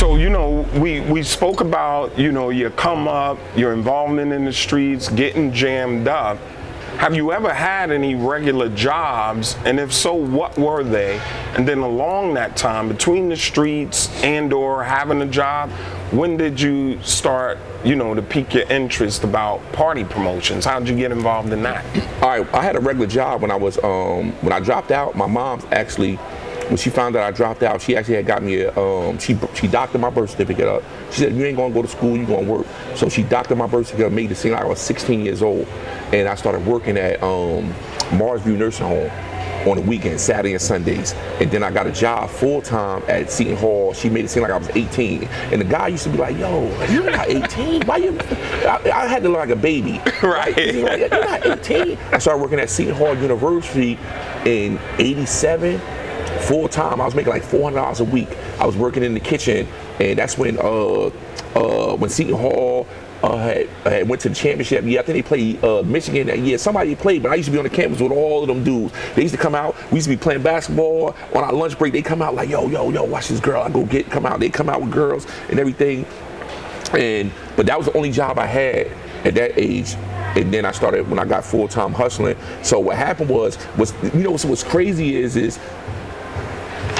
So, we spoke about, your come up, your involvement in the streets, getting jammed up. Have you ever had any regular jobs? And if so, what were they? And then along that time, between the streets and or having a job, when did you start, to pique your interest about party promotions? How did you get involved in that? All right, I had a regular job when I was, when I dropped out. My mom's actually, when she found out I dropped out, she actually had got me a, she doctored my birth certificate up. She said, you ain't gonna go to school, you gonna work. So she doctored my birth certificate, made it seem like I was 16 years old. And I started working at Marsview Nursing Home on the weekends, Saturday and Sundays. And then I got a job full-time at Seton Hall. She made it seem like I was 18. And the guy used to be like, yo, you're not 18? Why you? I had to look like a baby. Right. Like, you're not 18? I started working at Seton Hall University in '87. Full-time, I was making like $400 a week. I was working in the kitchen, and that's when Seton Hall had went to the championship. Yeah, I think they played Michigan that year. Somebody played, but I used to be on the campus with all of them dudes. They used to come out. We used to be playing basketball on our lunch break. They come out like, yo, watch this girl. I go come out. They come out with girls and everything. But that was the only job I had at that age. And then I started when I got full-time hustling. So what happened was so what's crazy is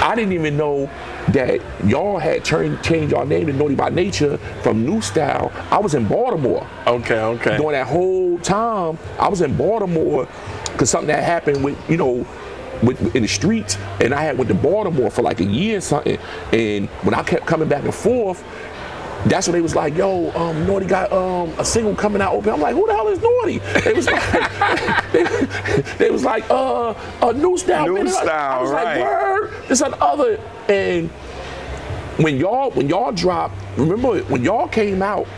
I didn't even know that y'all had changed our name to Naughty by Nature from New Style. I was in Baltimore. Okay. During that whole time, I was in Baltimore because something that happened with, in the streets, and I had went to Baltimore for like a year or something. And when I kept coming back and forth, that's when they was like, yo, Naughty got a single coming out open. I'm like, who the hell is Naughty? They was like, they was like, New Style. New Style, I was right. like, word, this and other. And when y'all dropped, remember when y'all came out,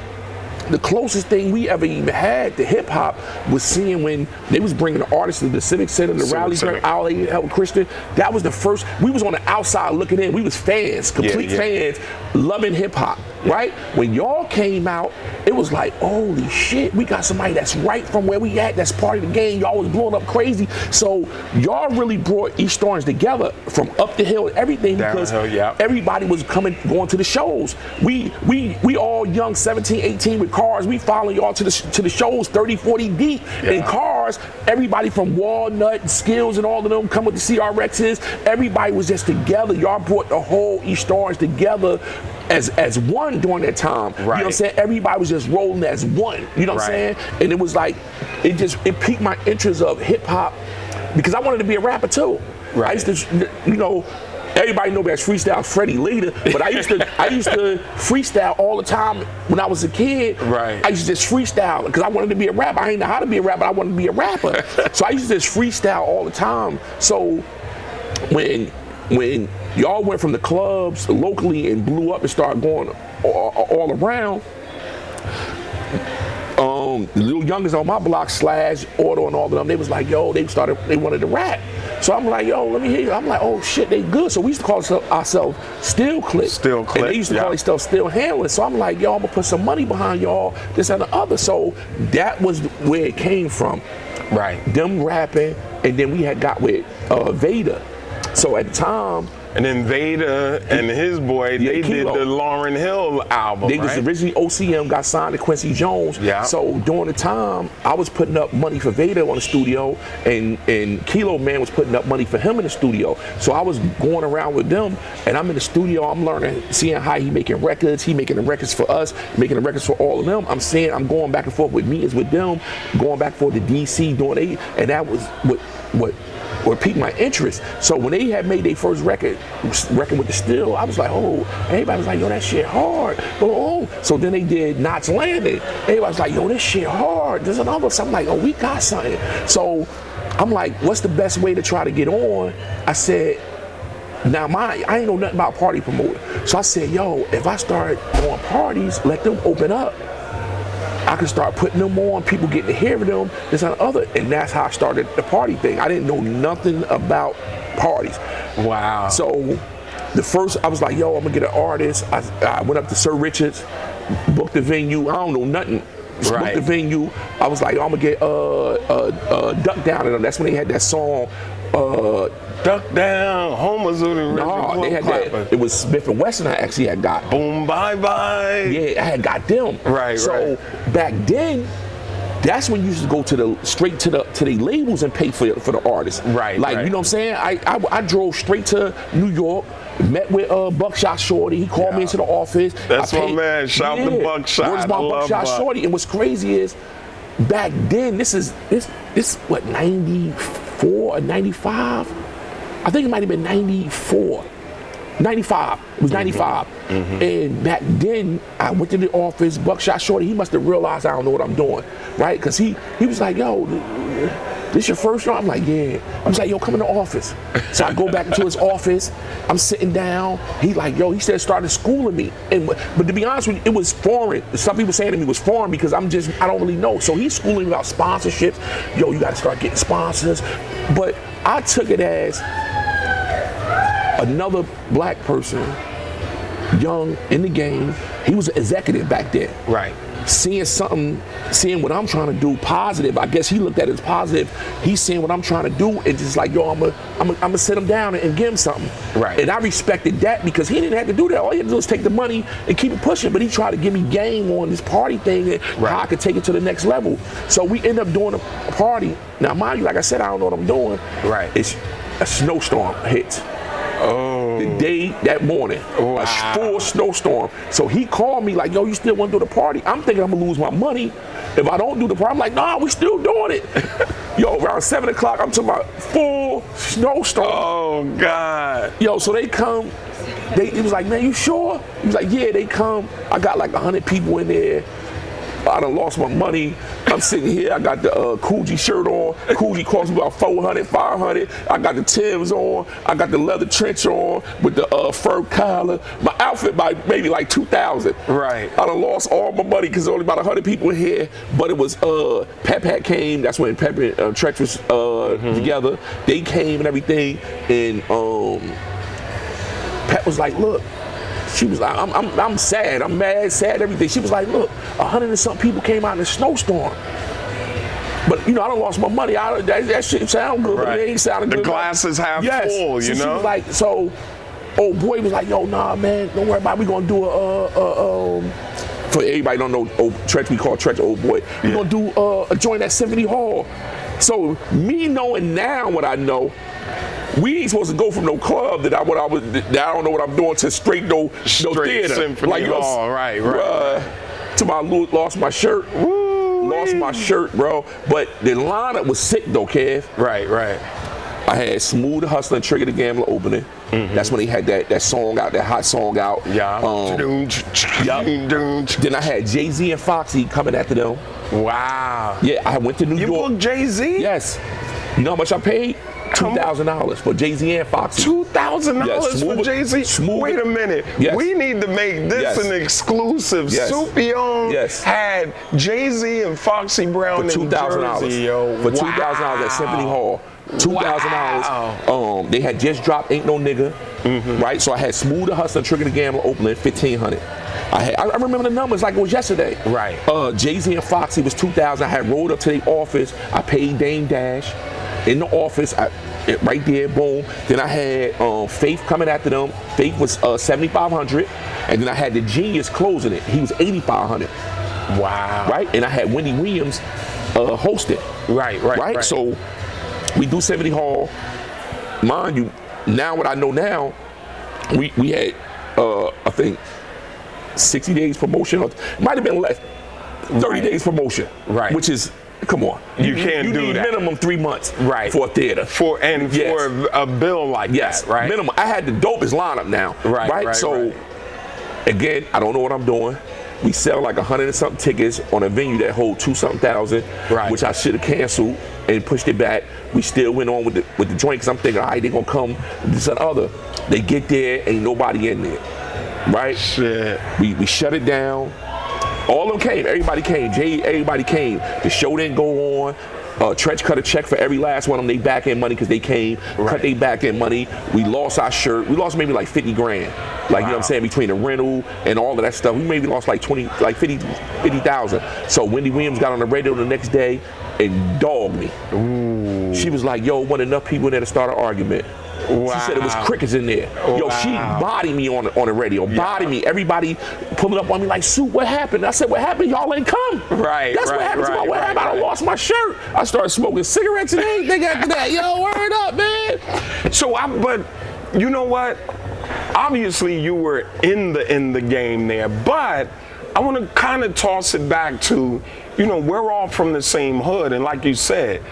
the closest thing we ever even had to hip hop was seeing when they was bringing the artists to the Civic Center, the rally, Our Lady Help Christian. That was the first. We was on the outside looking in. We was fans, complete fans, loving hip hop. Right? When y'all came out, it was like, holy shit, we got somebody that's right from where we at. That's part of the game. Y'all was blowing up crazy. So y'all really brought East Orange together from up the hill and everything because everybody was going to the shows. We all young, 17, 18 with cars. We following y'all to the shows, 30, 40 deep in cars. Everybody from Walnut and Skills and all of them come with the CRXs. Everybody was just together. Y'all brought the whole East Orange together as one during that time. Right. You know what I'm saying? Everybody was just rolling as one. You know what I'm saying? And it was like, it piqued my interest of hip hop because I wanted to be a rapper too. Right. I used to, everybody know me as Freestyle Freddie later, but I used to freestyle all the time when I was a kid. Right. I used to just freestyle because I wanted to be a rapper. I didn't know how to be a rapper, but I wanted to be a rapper. So I used to just freestyle all the time. So when y'all went from the clubs locally and blew up and started going all around, the little youngest on my block, Slash, Auto, and all of them, they was like, yo, they wanted to rap. So I'm like, yo, let me hear you. I'm like, oh shit, they good. So we used to call ourselves Still Click. Still Click. And they used to call themselves Still Handling. So I'm like, yo, I'm gonna put some money behind y'all, this and the other. So that was where it came from. Right. Them rapping, and then we had got with Vader. So at the time, and then Vader and his boy, they did the Lauryn Hill album. They was originally OCM, got signed to Quincy Jones. Yeah. So during the time, I was putting up money for Vader on the studio, and Kilo Man was putting up money for him in the studio. So I was going around with them, and I'm in the studio, I'm learning, seeing how he making records, he making the records for us, making the records for all of them. I'm going back and forth with meetings with them, going back and forth to DC, doing and that was what piqued my interest. So when they had made their first record with the Still, I was like, oh, everybody was like, yo, that shit hard. Oh. So then they did Knots Landing. Everybody was like, yo, this shit hard. There's another something. I'm like, oh, we got something. So I'm like, what's the best way to try to get on? I said, now I ain't know nothing about party promoter. So I said, yo, if I start doing parties, let them open up, I could start putting them on, people getting to hear them, this and other. And that's how I started the party thing. I didn't know nothing about parties. Wow. So the first, I was like, yo, I'm gonna get an artist. I went up to Sir Richards, booked the venue. I don't know nothing. Booked the venue. I was like, I'm gonna get Duck Down. And that's when they had that song, Duck Down, Homer's with the No, they had that. It was Smith and Wesson I actually had got. Boom, bye bye. Yeah, I had got them. Right, so back then, that's when you used to go to the straight to the labels and pay for the artists. Right. Like you know what I'm saying? I drove straight to New York. Met with Buckshot Shorty. He called me into the office. That's my man. Shout out to Buckshot. Where's my Buckshot Shorty? And what's crazy is, back then, this what, 94 or 95? I think it might have been 94. 95. It was 95. And back then, I went to the office. Buckshot Shorty, he must have realized I don't know what I'm doing, right? Because he was like, yo, this your first job? I'm like, yeah. I was like, yo, come in the office. So I go back into his office. I'm sitting down. He like, yo, he said started schooling me. But to be honest with you, it was foreign. Some people saying to me it was foreign because I don't really know. So he's schooling me about sponsorships. Yo, you got to start getting sponsors. But I took it as another black person, young in the game. He was an executive back then. Right. Seeing what I'm trying to do positive. I guess he looked at it as positive. He's seeing what I'm trying to do and just like, yo, I'm gonna sit him down and give him something. Right. And I respected that because he didn't have to do that. All he had to do was take the money and keep it pushing. But he tried to give me game on this party thing and how I could take it to the next level. So we end up doing a party. Now, mind you, like I said, I don't know what I'm doing. Right. It's a snowstorm hits. Oh. The day, that morning, a full snowstorm. So he called me like, yo, you still want to do the party? I'm thinking I'm gonna lose my money if I don't do the party. I'm like, nah, we still doing it. Yo, around 7 o'clock, I'm talking about full snowstorm. Oh, God. Yo, so they come, he was like, man, you sure? He was like, yeah, they come. I got like 100 people in there. I done lost my money. I'm sitting here, I got the Coogee shirt on. Coogee cost me about 400, 500. I got the Timbs on. I got the leather trench on with the fur collar. My outfit by maybe like 2,000. Right. I done lost all my money because there's only about 100 people in here. But it was, Pep had came. That's when Pep and Tretch was together. They came and everything. And Pep was like, look. She was like, I'm sad, I'm mad, sad, everything. She was like, look, 100 and something people came out in a snowstorm. But, you know, I done lost my money. That shit sound good, but it ain't sounding good. The glass is half full, you know? She was like, so, old boy was like, yo, nah, man, don't worry about it. We gonna do for everybody don't know, Tretch, we call Tretch old boy. We gonna do a joint at Symphony Hall. So, me knowing now what I know, we ain't supposed to go from no club that I don't know what I'm doing to straight theater. Symphony like, Hall, right. To my lost my shirt. Woo-wee. Lost my shirt, bro. But the lineup was sick though, Kev. Right. I had Smooth the Hustler and Trigger the Gambler opening. That's when they had that song out, that hot song out. Yeah. Then I had Jay-Z and Foxy coming after them. Wow. Yeah, I went to New York. You booked Jay-Z? Yes. You know how much I paid? $2,000 for Jay-Z and Foxy. $2,000 for Jay-Z? Wait a minute. Yes. We need to make this an exclusive. Yes. Supion had Jay-Z and Foxy Brown for $2,000. For $2,000 at Symphony Hall. $2,000. They had just dropped Ain't No Nigga, right? So I had Smooth the Hustler, Trigger the Gambler opening $1,500. I remember the numbers like it was yesterday. Right. Jay-Z and Foxy was $2,000. I had rolled up to the office. I paid Dame Dash in the office. Right there, boom. Then I had Faith coming after them. Faith was $7,500, and then I had the Genius closing it. He was $8,500. Wow. Right, and I had Wendy Williams hosting. Right. So we do 70 Hall. Mind you, now what I know now, we had I think 60 days promotion. It might have been less. 30 days promotion. Right. Which is. Come on, you can't do need that. Minimum 3 months, for a theater, for a bill like that, right? Minimum. I had the dopest lineup now, right. So again, I don't know what I'm doing. We sell like 100 and something tickets on a venue that hold 2-something thousand, which I should have canceled and pushed it back. We still went on with the joint because I'm thinking, all right, they're gonna come this and other. They get there, ain't nobody in there, right? Shit. We shut it down. All of them came. Everybody came. Everybody came. The show didn't go on. Tretch cut a check for every last one of them. They back end money because they came. Cut their back end money. We lost our shirt. We lost maybe like 50 grand. Like, you know what I'm saying? Between the rental and all of that stuff. We maybe lost like 50,000. So Wendy Williams got on the radio the next day. and dogged me. Ooh. She was like, yo, wasn't enough people in there to start an argument. Wow. She said it was crickets in there. Yo, she bodied me on the radio. Bodied me. Everybody pulling up on me like, Sue, what happened? I said, what happened? Y'all ain't come. Right. That's what happened. What happened? I lost my shirt. I started smoking cigarettes and everything after that. Yo, word up, man. So but you know what? Obviously you were in the game there, but I want to kind of toss it back to, you know, we're all from the same hood, and like you said,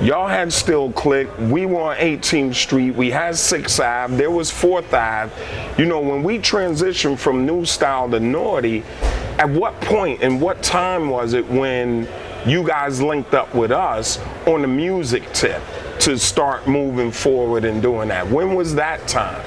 y'all had Still Click, we were on 18th Street, we had 6th Ave, there was 4th Ave. You know, when we transitioned from New Style to Naughty, at what point and what time was it when you guys linked up with us on the music tip to start moving forward and doing that? When was that time?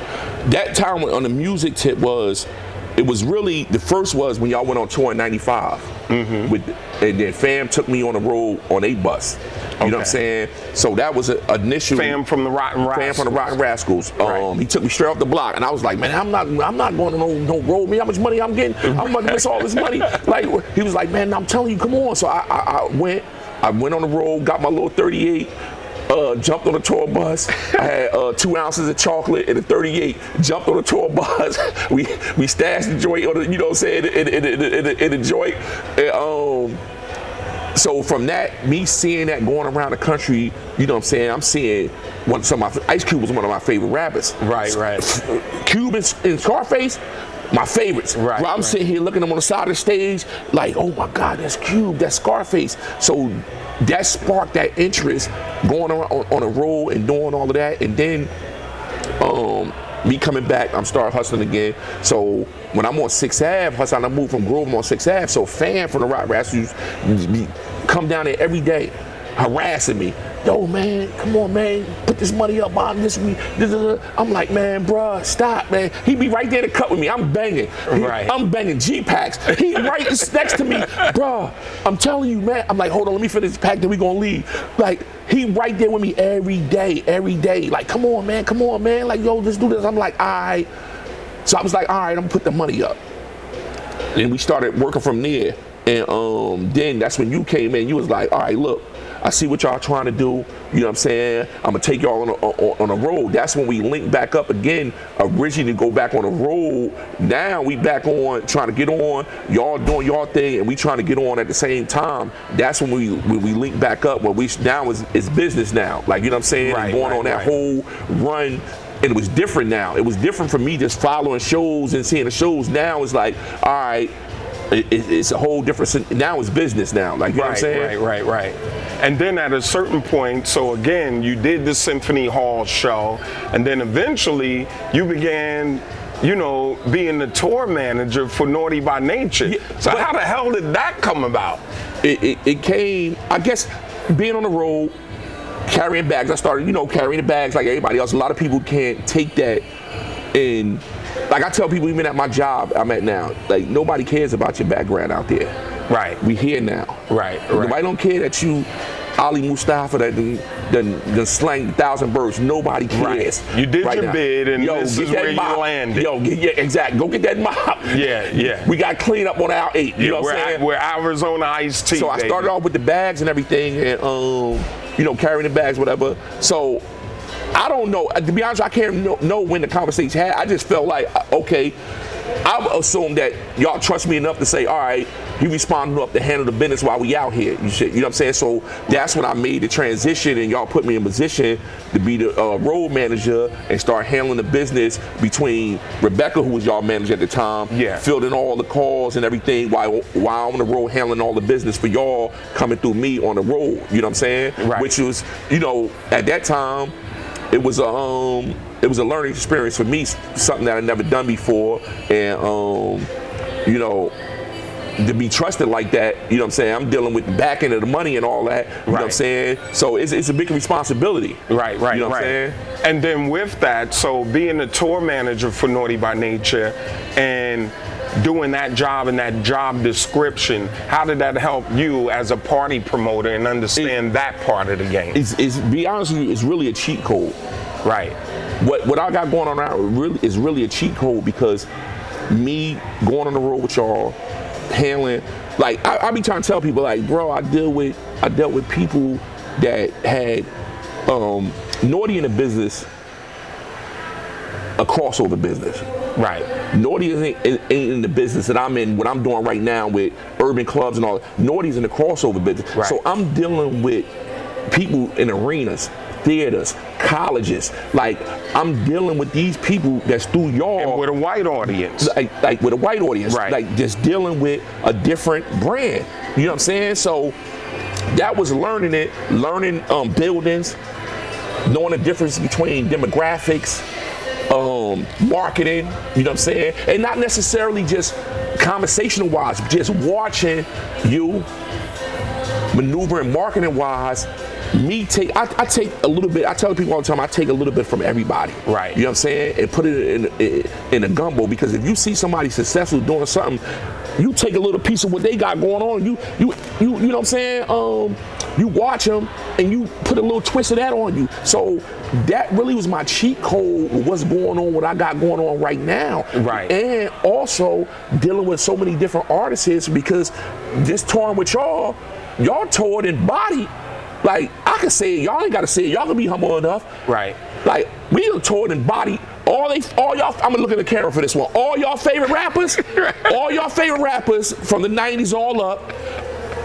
That time on the music tip it was really, the first was when y'all went on tour in 95. Mm-hmm. And then Fam took me on the road on a bus. You know what I'm saying? So that was an initial. Fam from the Rotten Rascals. Fam from the Rotten Rascals. Right. He took me straight off the block, and I was like, man, I'm not going to no road. Me, how much money I'm getting? I'm about to miss all this money. Like, he was like, man, I'm telling you, come on. So I went on the road, got my little 38. Jumped on a tour bus. I had 2 ounces of chocolate and a 38. Jumped on a tour bus. We stashed the joint on the, you know what I'm saying, in the joint. And, so from that, me seeing that going around the country, you know what I'm saying, I'm seeing Ice Cube was one of my favorite rappers. Right. Cube and Scarface, my favorites. Right. I'm sitting here looking at them on the side of the stage, like, oh my God, that's Cube, that's Scarface. So that sparked that interest, going around on a road and doing all of that. And then me coming back, I'm starting hustling again. So when I'm on 6th Ave, hustling, I moved from Grove, I'm on 6th Ave. So Fam from the Rock Rascals come down there every day, harassing me. Yo, man, come on, man, put this money up on this week. I'm like, man, bruh, stop, man. He be right there to cut with me. I'm banging. I'm banging G-Packs. He right next to me. Bruh, I'm telling you, man. I'm like, hold on, let me finish this pack, then we gonna leave. Like, he right there with me every day. Like, come on, man. Like, yo, let's do this. I'm like, all right. So I was like, all right, I'm gonna put the money up. Then we started working from there. And then that's when you came in. You was like, all right, look, I see what y'all trying to do. You know what I'm saying? I'm gonna take y'all on a road. That's when we linked back up again. Originally to go back on the road. Now we back on trying to get on. Y'all doing y'all thing, and we trying to get on at the same time. That's when we link back up. Well, now is business now. Like, you know what I'm saying? Going on that whole run. And it was different now. It was different from me just following shows and seeing the shows. Now it's like, all right. It's a whole different, now it's business now, like, you know what I'm saying? Right. And then at a certain point, so again, you did the Symphony Hall show, and then eventually you began, you know, being the tour manager for Naughty by Nature. Yeah, so how the hell did that come about? It came, I guess, being on the road, carrying bags. I started, you know, carrying the bags like everybody else. A lot of people can't take that and, like I tell people, even at my job I'm at now, like, nobody cares about your background out there. Right. We here now. Right. Nobody don't care that you Ali Mustafa that done slang 1,000 birds. Nobody cares. Right. You did your bid, and this is where you landed. Exactly. Go get that mop. Yeah. We got clean up on our 8. You know what I'm saying? We're Arizona iced tea. So I started off with the bags and everything, and you know, carrying the bags, whatever. So I don't know. To be honest, I can't know when the conversation had. I just felt like, okay, I assume that y'all trust me enough to say, all right, he responded enough to handle the business while we out here. You know what I'm saying? So that's when I made the transition, and y'all put me in position to be the road manager and start handling the business between Rebecca, who was y'all manager at the time, fielding all the calls and everything while I'm on the road handling all the business for y'all coming through me on the road. You know what I'm saying? Right. Which was, you know, at that time, it was a learning experience for me, something that I'd never done before, and you know, to be trusted like that, you know what I'm saying? I'm dealing with the back end of the money and all that, you know what I'm saying? So it's a big responsibility. Right. You know what I'm saying? And then with that, so being a tour manager for Naughty by Nature and doing that job and that job description, how did that help you as a party promoter and understand that part of the game? It's be honest with you, it's really a cheat code. Right. What I got going on now is really a cheat code, because me going on the road with y'all, handling, like I be trying to tell people, like, bro, I dealt with people that had Naughty in the business, a crossover business. Right. Naughty ain't in the business that I'm in, what I'm doing right now with urban clubs and all. Naughty's in the crossover business. Right. So I'm dealing with people in arenas, theaters, colleges. Like, I'm dealing with these people that's through y'all. And with a white audience. Like with a white audience. Right. Like, just dealing with a different brand. You know what I'm saying? So that was learning buildings, knowing the difference between demographics, marketing, you know what I'm saying? And not necessarily just conversational wise, just watching you maneuvering marketing wise. I take a little bit, I tell people all the time, I take a little bit from everybody. Right. You know what I'm saying? And put it in a gumbo, because if you see somebody successful doing something, you take a little piece of what they got going on, you know what I'm saying? You watch them and you put a little twist of that on you. So that really was my cheat code with what's going on, what I got going on right now. Right. And also dealing with so many different artists, because this touring with y'all toured in body. Like, I can say it, y'all ain't gotta say it, y'all can be humble enough. Right. Like, we done toured in body. All y'all, I'm gonna look at the camera for this one. All y'all favorite rappers, all y'all favorite rappers from the 90s all up,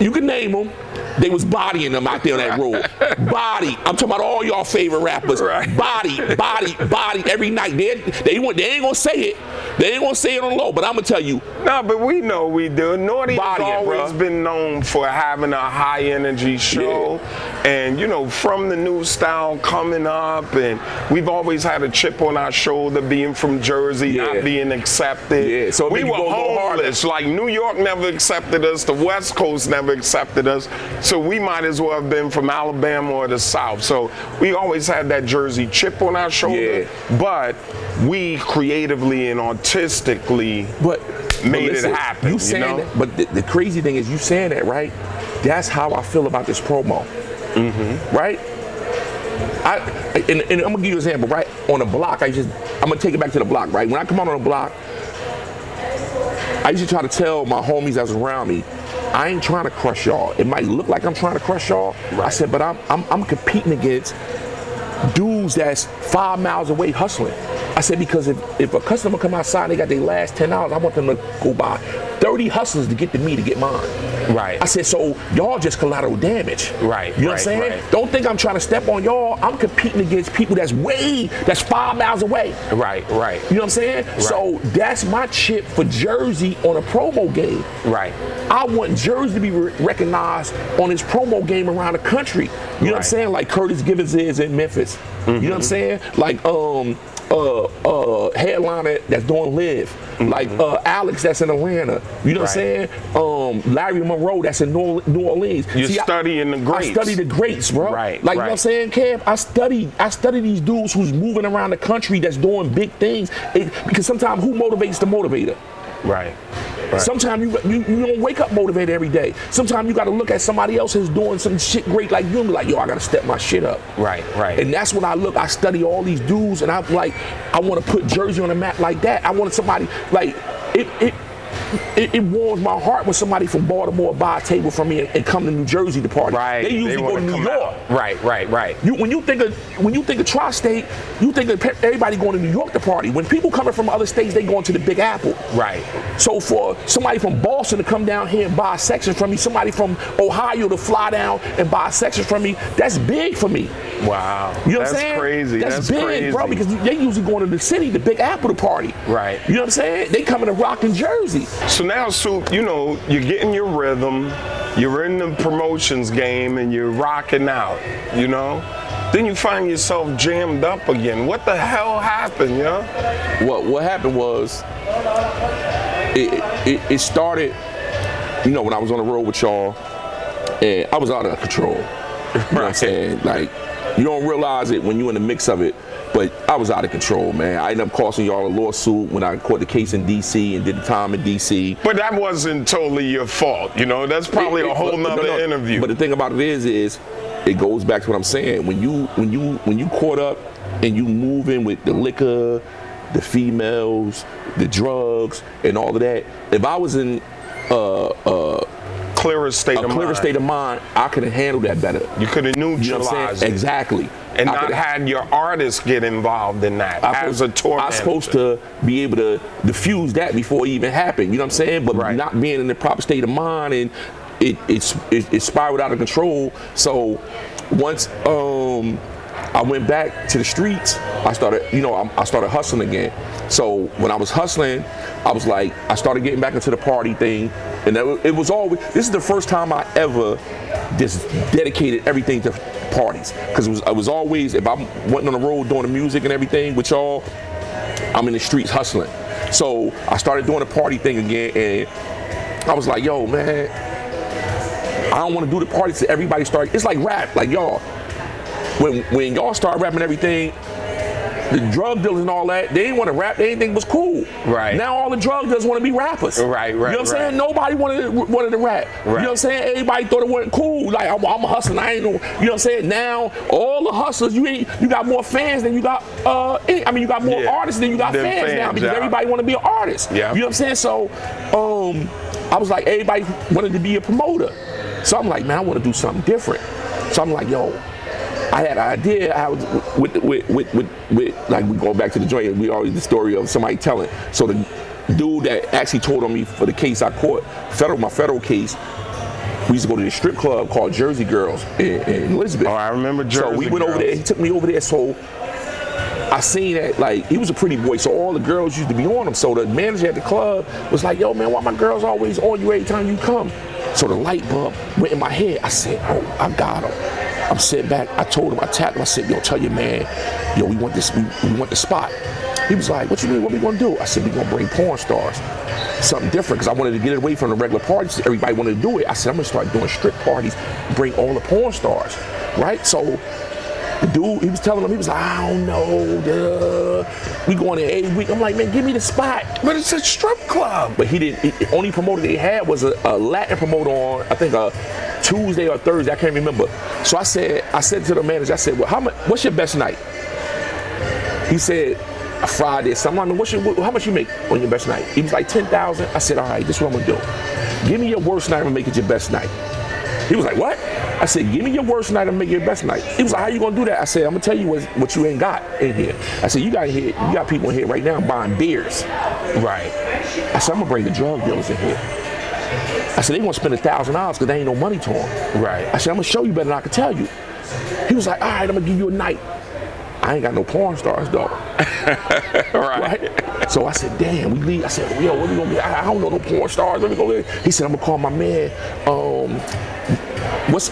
you can name them. They was bodying them out there on that road. Body. I'm talking about all y'all favorite rappers. Right. Body every night. They ain't gonna say it. They ain't gonna say it on low, but I'm gonna tell you. No, but we know we do. Naughty has always been known for having a high energy show. Yeah. And, you know, from the new style coming up, and we've always had a chip on our shoulder being from Jersey, not being accepted. Yeah. So we were homeless. Like, New York never accepted us. The West Coast never accepted us. So we might as well have been from Alabama or the South. So we always had that Jersey chip on our shoulder. Yeah. But we creatively and artistically made it happen. You saying that, but the crazy thing is, you saying that, right? That's how I feel about this promo. Mm-hmm. Right? And I'm gonna give you an example, right? On the block, I'm gonna take it back to the block, right? When I come out on the block, I used to try to tell my homies that was around me, I ain't trying to crush y'all. It might look like I'm trying to crush y'all. Right. I said, but I'm competing against dudes that's 5 miles away hustling. I said, because if a customer come outside and they got their last $10, I want them to go buy 30 hustlers to get to me to get mine. Right. I said, so y'all just collateral damage. Right. You know what I'm saying? Right. Don't think I'm trying to step on y'all. I'm competing against people that's 5 miles away. Right. You know what I'm saying? Right. So that's my chip for Jersey on a promo game. Right. I want Jersey to be recognized on his promo game around the country. You know what I'm saying? Like Curtis Givens is in Memphis. Mm-hmm. You know what I'm saying? Like headliner that's doing Live, mm-hmm. like Alex that's in Atlanta. You know what I'm saying? Larry Monroe that's in New Orleans. You're studying the greats. I study the greats, bro. Right. Like, you know what I'm saying, Kev? I study these dudes who's moving around the country that's doing big things. Because sometimes who motivates the motivator? Right. Sometimes you don't wake up motivated every day. Sometimes you got to look at somebody else who's doing some shit great like you and be like, yo, I got to step my shit up. Right. And that's when I study all these dudes, and I'm like, I want to put Jersey on the map like that. I wanted somebody, like, it warms my heart when somebody from Baltimore buy a table from me and come to New Jersey to party. Right. They usually go to New York. Right. When you think of tri-state, you think of everybody going to New York to party. When people coming from other states, they going to the Big Apple. Right. So for somebody from Boston to come down here and buy a section from me, somebody from Ohio to fly down and buy a section from me, that's big for me. Wow. You know what I'm saying? That's crazy. That's big, crazy, bro, because they usually going to the city, the Big Apple to party. Right. You know what I'm saying? They coming to rock in Jersey. So now, Soup, you know, you're getting your rhythm, you're in the promotions game, and you're rocking out, you know? Then you find yourself jammed up again. What the hell happened, yo? What happened was, it started, you know, when I was on the road with y'all, and I was out of control. You know what I'm saying? Like, you don't realize it when you're in the mix of it, but I was out of control, man. I ended up costing y'all a lawsuit when I caught the case in D.C. and did the time in D.C. But that wasn't totally your fault, you know? That's probably a whole nother interview. But the thing about it is it goes back to what I'm saying. When you caught up and you moving with the liquor, the females, the drugs, and all of that, if I was in clearer state of mind. State of mind, I could have handled that better. You could have You know what I'm neutralized saying? it. Exactly. And I not coulda- had your artists get involved in that as a tour I'm manager. supposed to be able to diffuse that before it even happened. You know what I'm saying? But Right. not being in the proper state of mind, and it spiraled out of control. So once I went back to the streets, I started hustling again. So when I was hustling, I was like, I started getting back into the party thing, and it was always, this is the first time I ever just dedicated everything to parties, because it was always, if I went on the road doing the music and everything with y'all, I'm in the streets hustling. So I started doing the party thing again, and I was like, yo, man, I don't want to do the parties till everybody start. It's like rap, like y'all. When y'all start rapping everything, the drug dealers and all that, they didn't want to rap. They didn't think it was cool. Right. Now all the drug dealers want to be rappers. Right. You know what I'm saying? Nobody wanted to rap. Right. You know what I'm saying? Everybody thought it wasn't cool. Like I'm a hustler. I ain't no. You know what I'm saying? Now all the hustlers, you got more fans than you got. You got more artists than you got fans now, because everybody want to be an artist. Yeah. You know what I'm saying? So I was like, everybody wanted to be a promoter. So I'm like, man, I want to do something different. So I'm like, yo, I had an idea. I was with like, we go back to the joint. We always the story of somebody telling. So the dude that actually told on me for the case I caught, my federal case, we used to go to this strip club called Jersey Girls in Elizabeth. Oh, I remember Jersey So we went over there. He took me over there. So I seen that, like, he was a pretty boy, so all the girls used to be on him. So the manager at the club was like, yo, man, why my girls always on you every time you come? So the light bulb went in my head. I said, oh, I got him. I'm sitting back. I told him, I tapped him. I said, yo, tell your man, yo, we want this, we want the spot. He was like, what you mean, what we gonna do? I said, we gonna bring porn stars. Something different, because I wanted to get away from the regular parties. Everybody wanted to do it. I said, I'm gonna start doing strip parties, bring all the porn stars, right? So the dude, he was telling him, he was like, I don't know, we going in every week. I'm like, man, give me the spot. But it's a strip club. But he didn't, the only promoter they had was a Latin promoter on, I think a Tuesday or Thursday, I can't remember. So I said to the manager, I said, well, what's your best night? He said, a Friday. So I'm like, how much you make on your best night? He was like, 10,000. I said, all right, this is what I'm gonna do. Give me your worst night and make it your best night. He was like, what? I said, give me your worst night and make it your best night. He was like, how you gonna do that? I said, I'm gonna tell you what you ain't got in here. I said, you got people in here right now buying beers. Right. I said, I'm gonna bring the drug dealers in here. I said, they gonna spend $1,000 because there ain't no money to them. Right. I said, I'm gonna show you better than I can tell you. He was like, all right, I'm gonna give you a night. I ain't got no porn stars though. right? So I said, damn, we leave. I said, yo, what we gonna be? I don't know no porn stars. Let me go there. He said, I'm gonna call my man. What's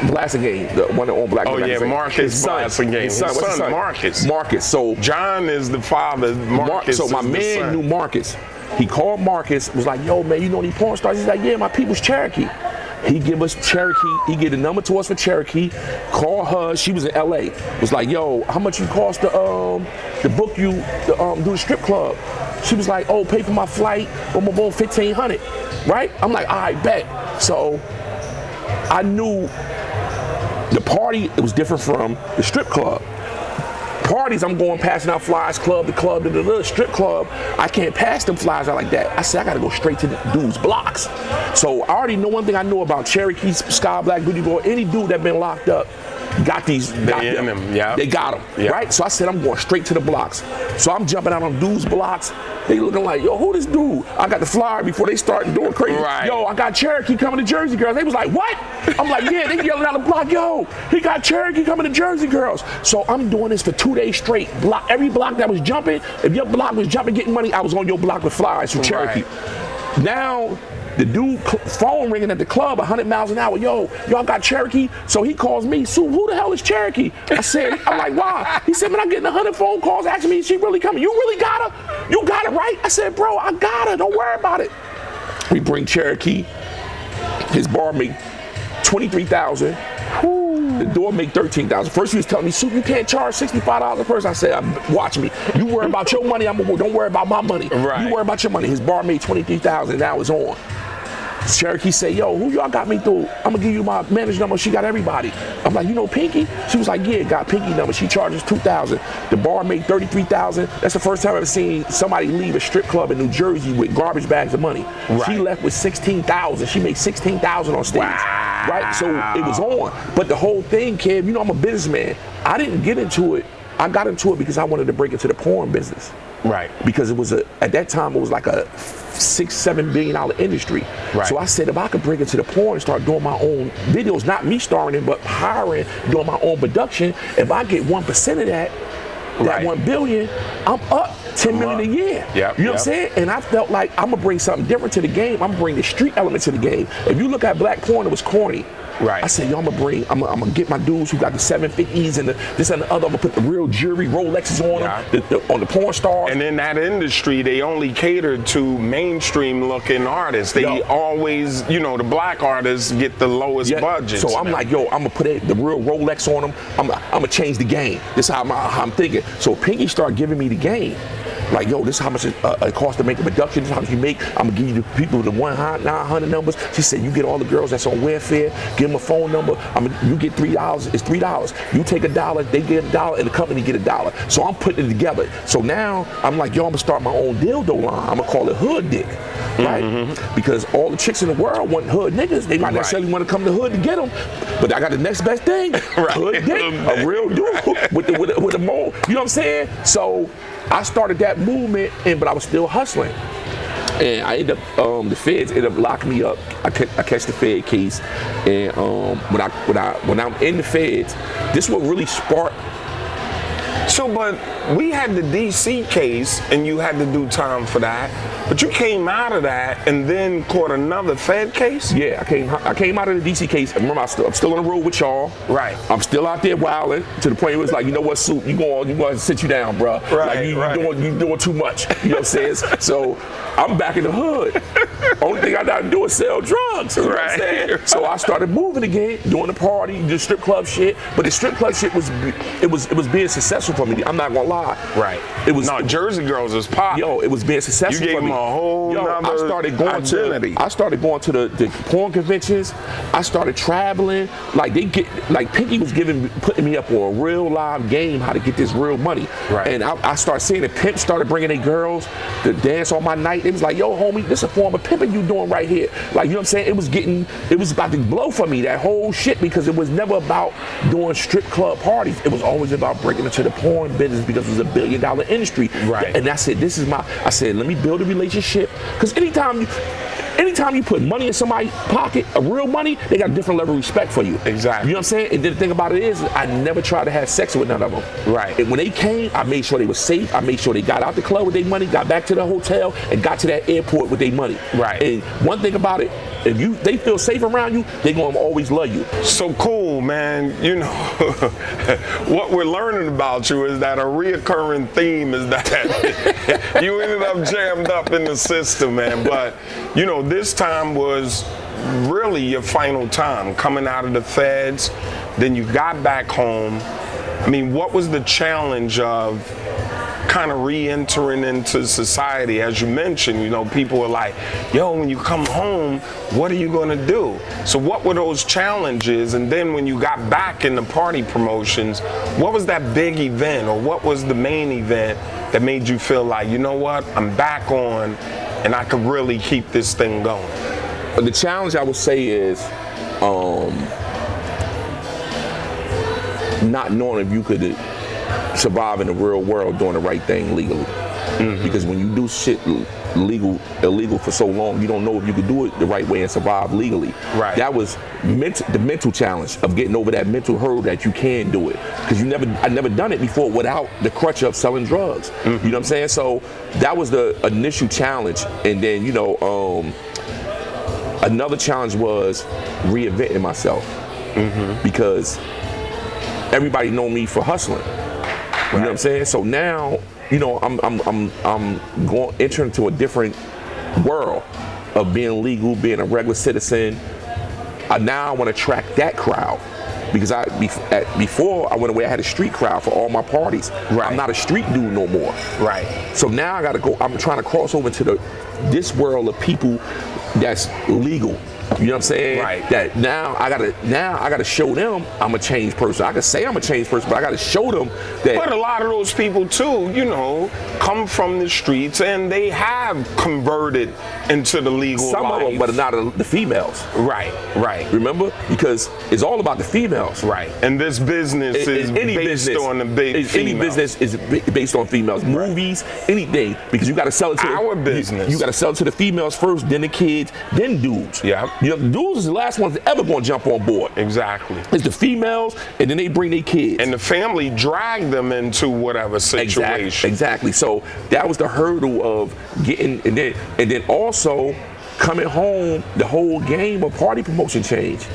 Blassingame, the one that owned Black. Oh yeah, Marcus Blassingame. His son Marcus. Marcus. So John is the father. Marcus. So my man knew Marcus. He called Marcus. Was like, yo, man, you know these porn stars? He's like, yeah, my people's Cherokee. He give us Cherokee. He get a number to us for Cherokee. Call her. She was in LA. Was like, yo, how much you cost to book you to do the strip club? She was like, oh, pay for my flight. Boom, boom, boom, $1,500. Right? I'm like, all right, bet. So I knew the party, it was different from the strip club. Parties, I'm going passing out flyers, club to club to the strip club. I can't pass them flyers out like that. I said, I gotta go straight to the dude's blocks. So I already know one thing I know about Cherokee, Sky Black, Booty Boy, any dude that been locked up, got these, got them. Yeah. They got them, right? So I said, I'm going straight to the blocks. So I'm jumping out on dudes' blocks. They looking like, yo, who this dude? I got the flyer before they started doing crazy. Right. Yo, I got Cherokee coming to Jersey Girls. They was like, what? I'm like, yeah, they yelling out the block, yo, he got Cherokee coming to Jersey Girls. So I'm doing this for 2 days straight. Every block that was jumping, if your block was jumping, getting money, I was on your block with flyers from Cherokee. Right. Now, the dude phone ringing at the club 100 miles an hour. Yo, y'all got Cherokee? So he calls me, Sue, who the hell is Cherokee? I said, I'm like, why? He said, man, I'm getting 100 phone calls asking me, is she really coming? You really got her? You got it, right? I said, bro, I got her. Don't worry about it. We bring Cherokee. His bar make $23,000. The door make $13,000. First he was telling me, Sue, you can't charge $65 a person. I said, watch me. You worry about your money, don't worry about my money. Right. You worry about your money. His bar made $23,000, now it's on. Cherokee say, yo, who y'all got me through? I'm gonna give you my manager number. She got everybody. I'm like, you know Pinky? She was like, yeah, got Pinky number. She charges $2,000. The bar made $33,000. That's the first time I've ever seen somebody leave a strip club in New Jersey with garbage bags of money. Right. She left with $16,000. She made $16,000 on stage. Wow. Right? So it was on. But the whole thing, kid, you know I'm a businessman. I didn't get into it. I got into it because I wanted to break into the porn business. Right. Because it was at that time it was like a $6-7 billion industry. Right. So I said, if I could break into the porn and start doing my own videos, not me starring in, but hiring, doing my own production, if I get 1% of that Right. 1 billion, I'm up $10 million a year. Yep, you know what I'm saying? And I felt like I'm gonna bring something different to the game. I'm gonna bring the street element to the game. If you look at black porn, it was corny. Right. I said, yo, I'm gonna get my dudes who got the 750s and the this and the other. I'm gonna put the real jewelry, Rolexes on them, on the porn stars. And in that industry, they only catered to mainstream looking artists. They always, you know, the black artists get the lowest budgets. So I'm like, yo, I'm gonna put the real Rolex on them. I'm gonna change the game. This is how I'm thinking. So Pinky started giving me the game. Like, yo, this is how much it costs to make a production. This is how much you make. I'm gonna give you the people the 1-900 numbers. She said, you get all the girls that's on welfare, give them a phone number. You get $3. It's $3. You take $1, they get $1, and the company get $1. So I'm putting it together. So now I'm like, yo, I'm gonna start my own dildo line. I'm gonna call it Hood Dick, right? Because all the chicks in the world want hood niggas. They might necessarily want to come to hood to get them, but I got the next best thing. Hood Dick, a real dude with a mold. You know what I'm saying? So I started that movement, but I was still hustling. And I ended up, the feds ended up locking me up. I catch the Fed case, and when I'm in the feds, this what really sparked. So, but we had the DC case, and you had to do time for that. But you came out of that and then caught another Fed case? Yeah, I came out of the DC case. Remember, I'm still on the road with y'all. Right. I'm still out there wilding to the point where it's like, you know what, Soup, you going to sit you down, bro. Right, like you doing too much. You know what I'm saying? So I'm back in the hood. Only thing I got to do is sell drugs. You know what I'm saying? So I started moving again, doing the party, the strip club shit. But the strip club shit was being successful for me. I'm not gonna lie. Right. Jersey Girls is pop. Yo, it was being successful for me. You gave them a whole I started going to the porn conventions. I started traveling. Like Pinky was putting me up on a real live game, how to get this real money. Right. And I started seeing the pimps started bringing their girls to dance on my night. They was like, yo, homie, this is a form of pimping you doing right here. Like, you know what I'm saying? It was about to blow for me, that whole shit, because it was never about doing strip club parties. It was always about breaking into the porn business because it was $1 billion industry. Right. And I said, I said, let me build a relationship. Because anytime you put money in somebody's pocket, real money, they got a different level of respect for you. Exactly. You know what I'm saying? And then the thing about it is, I never tried to have sex with none of them. Right. And when they came, I made sure they were safe. I made sure they got out the club with their money, got back to the hotel, and got to that airport with their money. Right. And one thing about it, if they feel safe around you, they're gonna always love you. So cool, man. You know, what we're learning about you is that a reoccurring theme is that you ended up jammed up in the system, man. But, you know, this time was really your final time coming out of the feds. Then you got back home. I mean, what was the challenge of kind of re-entering into society? As you mentioned, you know, people were like, yo, when you come home, what are you going to do? So what were those challenges? And then when you got back in the party promotions, what was that big event, or what was the main event that made you feel like, you know what, I'm back on and I could really keep this thing going? The challenge, I would say, is not knowing if you could survive in the real world doing the right thing legally. Because when you do shit illegal for so long, you don't know if you could do it the right way and survive legally. Right. That was the mental challenge of getting over that mental hurdle that you can do it. Because I never done it before without the crutch of selling drugs. You know what I'm saying? So that was the initial challenge. And then, you know, another challenge was reinventing myself. Because everybody know me for hustling. You know what I'm saying? So now, you know, I'm going entering into a different world of being legal, being a regular citizen. Now I want to attract that crowd, because before I went away, I had a street crowd for all my parties. Right. I'm not a street dude no more. Right. So now I got to go. I'm trying to cross over to this world of people that's legal. You know what I'm saying? Right. That now I gotta show them I'm a changed person. I can say I'm a changed person, but I gotta show them that. But a lot of those people too, you know, come from the streets and they have converted into the legal some life. of them, but not the females. Right, right. Remember? Because it's all about the females. Right. And this business is based on the big females. Any business is based on females. Right. Movies, anything, because you got to sell it to our business. You got to sell it to the females first, then the kids, then dudes. Yeah. You know, the dudes is the last ones that ever going to jump on board. Exactly. It's the females, and then they bring their kids. And the family drag them into whatever situation. Exactly. So that was the hurdle of getting, and then also coming home, the whole game of party promotion changed.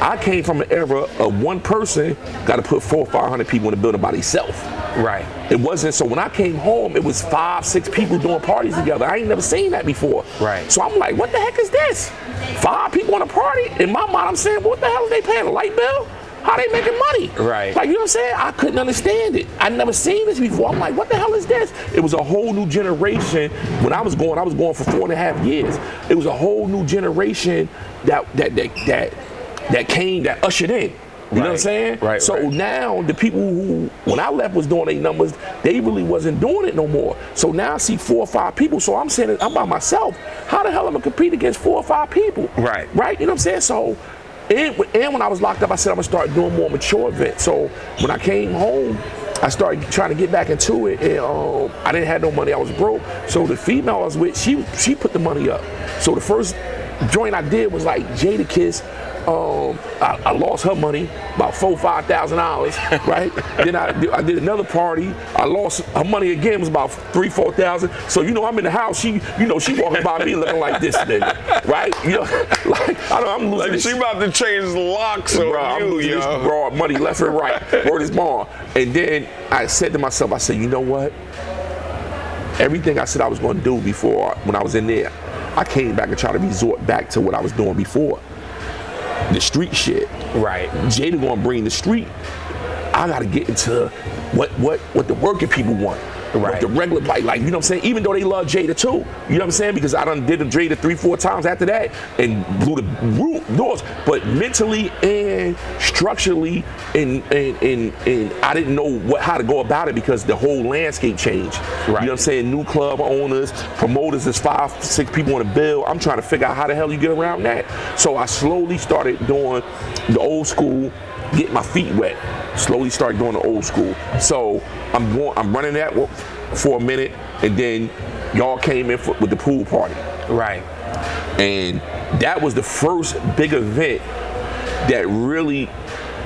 I came from an era of one person got to put 400 or 500 people in the building by themselves. Right. It wasn't, so when I came home, it was 5, 6 people doing parties together. I ain't never seen that before. Right. So I'm like, what the heck is this? 5 people on a party? In my mind, I'm saying, what the hell are they paying, a light bill? How they making money? Right. Like, you know what I'm saying? I couldn't understand it. I'd never seen this before. I'm like, what the hell is this? It was a whole new generation. When I was going for 4.5 years. It was a whole new generation that came, that ushered in. You know what I'm saying? Right. So now the people who, when I left, was doing their numbers, they really wasn't doing it no more. So now I see 4 or 5 people. So I'm saying, I'm by myself. How the hell am I compete against 4 or 5 people? Right. Right. You know what I'm saying? So, and when I was locked up, I said I'm gonna start doing more mature events. So when I came home, I started trying to get back into it, and I didn't have no money. I was broke. So the female I was with, she put the money up. So the first joint I did was like Jada Kiss. I lost her money, about $4,000-5,000, right? Then I did another party. I lost her money again. It was about $3,000-4,000. So you know, I'm in the house. She walking by me looking like this nigga, right? You know, like I'm losing. Like this, she about to change the locks on bro, I'm losing this broad money left and right. Word is born. And then I said to myself, I said, you know what? Everything I said I was going to do before, when I was in there, I came back and tried to resort back to what I was doing before. The street shit. Right. Jada gonna bring the street. I gotta get into what the working people want. Right. What the regular, like, you know what I'm saying? Even though they love Jada too. You know what I'm saying? Because I done did the Jada 3-4 times after that and blew the doors. But mentally and structurally and I didn't know how to go about it because the whole landscape changed. Right. You know what I'm saying? New club owners, promoters, there's 5, 6 people on the bill. I'm trying to figure out how the hell you get around that. So I slowly started doing the old school, get my feet wet. Slowly start doing the old school. So I'm running that for a minute, and then y'all came in with the pool party. Right. And that was the first big event that really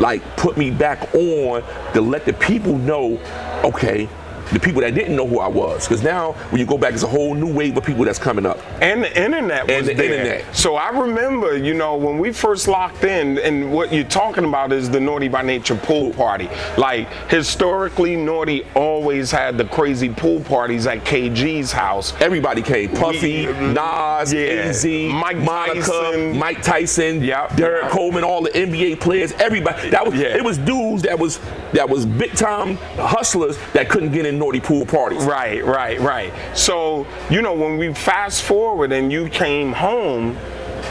like put me back on to let the people know, okay, the people that didn't know who I was. Because now, when you go back, there's a whole new wave of people that's coming up. And the internet was there. Internet. So I remember, you know, when we first locked in, and what you're talking about is the Naughty by Nature pool party. Like, historically, Naughty always had the crazy pool parties at KG's house. Everybody came. Puffy, Nas, AZ, Mike Tyson, yep, Derek Coleman, all the NBA players, everybody. It was dudes that was big time hustlers that couldn't get in Naughty pool parties. Right. So, you know, when we fast forward and you came home,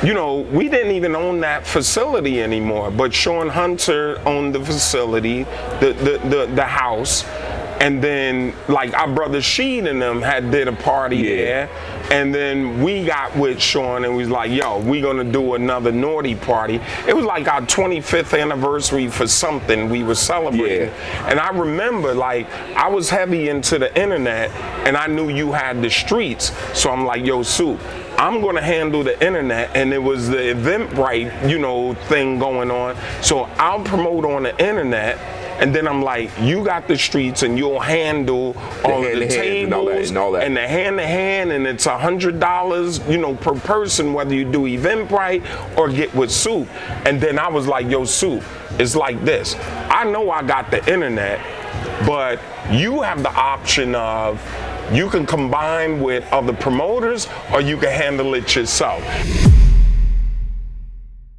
you know, we didn't even own that facility anymore, but Sean Hunter owned the facility, the house. And then, like, our brother Sheed and them did a party there. And then we got with Sean and we was like, yo, we gonna do another Naughty party. It was like our 25th anniversary for something we were celebrating. Yeah. And I remember, like, I was heavy into the internet and I knew you had the streets. So I'm like, yo, Soup, I'm gonna handle the internet, and it was the Eventbrite, you know, thing going on. So I'll promote on the internet. And then I'm like, you got the streets and you'll handle all the tables and all that. And the hand-to-hand, and it's $100, you know, per person, whether you do Eventbrite or get with Soup. And then I was like, yo, Soup, it's like this. I know I got the internet, but you have the option of, you can combine with other promoters or you can handle it yourself.